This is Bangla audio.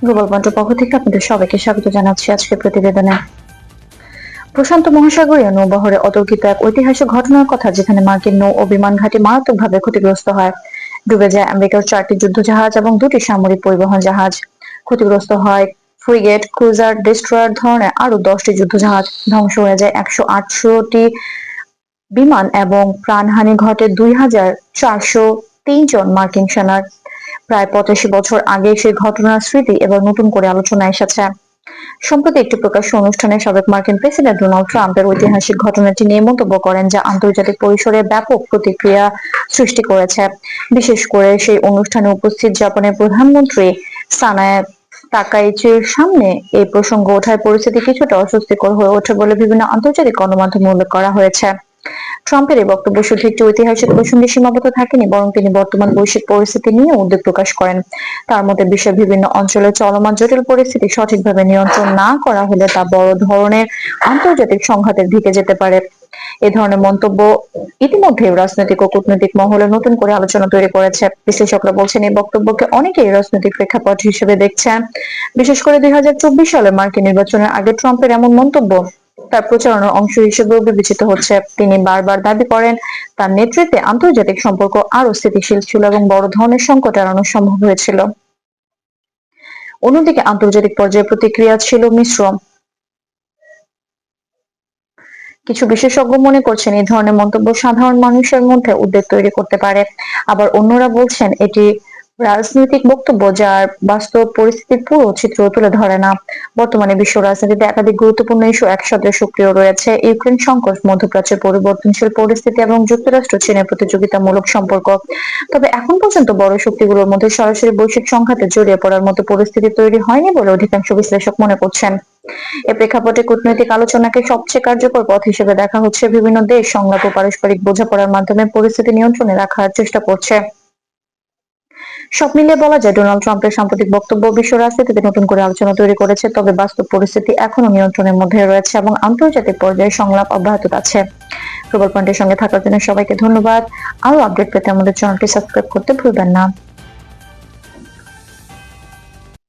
গ্লোবাল পয়েন্টের পক্ষ থেকে আপনাদের সবাইকে স্বাগত জানাচ্ছি আজকের প্রতিবেদনে। প্রশান্ত মহাসাগরীয় নৌবহরে অতর্কিত এক ঐতিহাসিক ঘটনার কথা, যেখানে মার্কিন নৌ ও বিমান ঘাঁটি মারাত্মকভাবে ক্ষতিগ্রস্ত হয়। ডুবে যায় আমেরিকার 4টি যুদ্ধজাহাজ এবং 2টি সামরিক পরিবহন জাহাজ। ক্ষতিগ্রস্ত হয় ফ্রিগেট, ক্রুজার, ডেস্ট্রয়ার ধরনের আরো 10টি যুদ্ধজাহাজ। ধ্বংস হয়ে যায় 108টি বিমান এবং প্রাণহানি ঘটে 2403 জন মার্কিন সেনার। প্রায় 85 বছর আগে সেই ঘটনার স্মৃতি এবার নতুন করে আলোচনায় এসেছে। সম্প্রতি একটি প্রকাশ্য অনুষ্ঠানে সাবেক মার্কিন প্রেসিডেন্ট ডোনাল্ড ট্রাম্পের ঐতিহাসিক ঘটনাটি নিয়ে মন্তব্য করেন, যা আন্তর্জাতিক পরিসরে ব্যাপক প্রতিক্রিয়া সৃষ্টি করেছে। বিশেষ করে সেই অনুষ্ঠানে উপস্থিত জাপানের প্রধানমন্ত্রী সানায়ে তাকাইচির সামনে এই প্রসঙ্গ ওঠায় পরিস্থিতি কিছুটা অস্বস্তিকর হয়ে ওঠে বলে বিভিন্ন আন্তর্জাতিক গণমাধ্যমে উল্লেখ করা হয়েছে। ট্রাম্পের এই বক্তব্য শুধু একটি ঐতিহাসিক প্রসঙ্গে সীমাবদ্ধ থাকেনি, বরং তিনি বর্তমান বৈশ্বিক পরিস্থিতি নিয়ে উদ্বেগ প্রকাশ করেন। তার মতে বিশ্বের বিভিন্ন অঞ্চলে চলমান জটিল পরিস্থিতি সঠিকভাবে নিয়ন্ত্রণ না করা হলে তা বড় ধরনের আন্তর্জাতিক সংঘাতের দিকে যেতে পারে। এ ধরনের মন্তব্য ইতিমধ্যে রাজনৈতিক ও কূটনৈতিক মহলে নতুন করে আলোচনা তৈরি করেছে। বিশ্লেষকরা বলছেন, এই বক্তব্যকে অনেকেই রাজনৈতিক প্রেক্ষাপট হিসেবে দেখছেন। বিশেষ করে 2024 সালে মার্কিন নির্বাচনের আগে ট্রাম্পের এমন মন্তব্য তার প্রচারণার অংশ হিসেবেও বিবেচিত হচ্ছে। তিনি বারবার দাবি করেন, তার নেতৃত্বে আন্তর্জাতিক সম্পর্ক আরো স্থিতিশীল ছিল এবং বড় ধরনের সংকট এড়ানো সম্ভব হয়েছিল। অন্যদিকে আন্তর্জাতিক পর্যায়ে প্রতিক্রিয়া ছিল মিশ্র। কিছু বিশেষজ্ঞ মনে করছেন, এই ধরনের মন্তব্য সাধারণ মানুষের মধ্যে উদ্বেগ তৈরি করতে পারে। আবার অন্যরা বলছেন, এটি রাজনৈতিক বক্তব্য যার বাস্তব পরিস্থিতির পুরো চিত্র তুলে ধরে না। বর্তমানে বিশ্ব রাজনীতিতে একাধিক গুরুত্বপূর্ণ ইস্যু একসাথে সক্রিয় রয়েছে: ইউক্রেন সংকট, মধ্যপ্রাচ্যের পরিবর্তনশীল পরিস্থিতি এবং যুক্তরাষ্ট্র চীনের প্রতিযোগিতামূলক সম্পর্ক। তবে এখন পর্যন্ত বড় শক্তিগুলোর মধ্যে সরাসরি বৈশ্বিক সংঘাতে জড়িয়ে পড়ার মতো পরিস্থিতি তৈরি হয়নি বলে অধিকাংশ বিশ্লেষক মনে করছেন। এ প্রেক্ষাপটে কূটনৈতিক আলোচনাকে সবচেয়ে কার্যকর পথ হিসেবে দেখা হচ্ছে। বিভিন্ন দেশ সংলাপ ও পারস্পরিক বোঝাপড়ার মাধ্যমে পরিস্থিতি নিয়ন্ত্রণে রাখার চেষ্টা করছে। সব মিলিয়ে বলা যায়, ডোনাল্ড ট্রাম্পের সাম্প্রতিক বক্তব্য বিশ্ব রাজনীতিতে নতুন করে আলোচনা তৈরি করেছে। তবে বাস্তব পরিস্থিতি এখনো নিয়ন্ত্রণের মধ্যে রয়েছে এবং আন্তর্জাতিক পর্যায়ে সংলাপ অব্যাহত আছে। গ্লোবাল পয়েন্টের সঙ্গে থাকার জন্য সবাইকে ধন্যবাদ। আরো আপডেট পেতে আমাদের চ্যানেলটি সাবস্ক্রাইব করতে ভুলবেন না।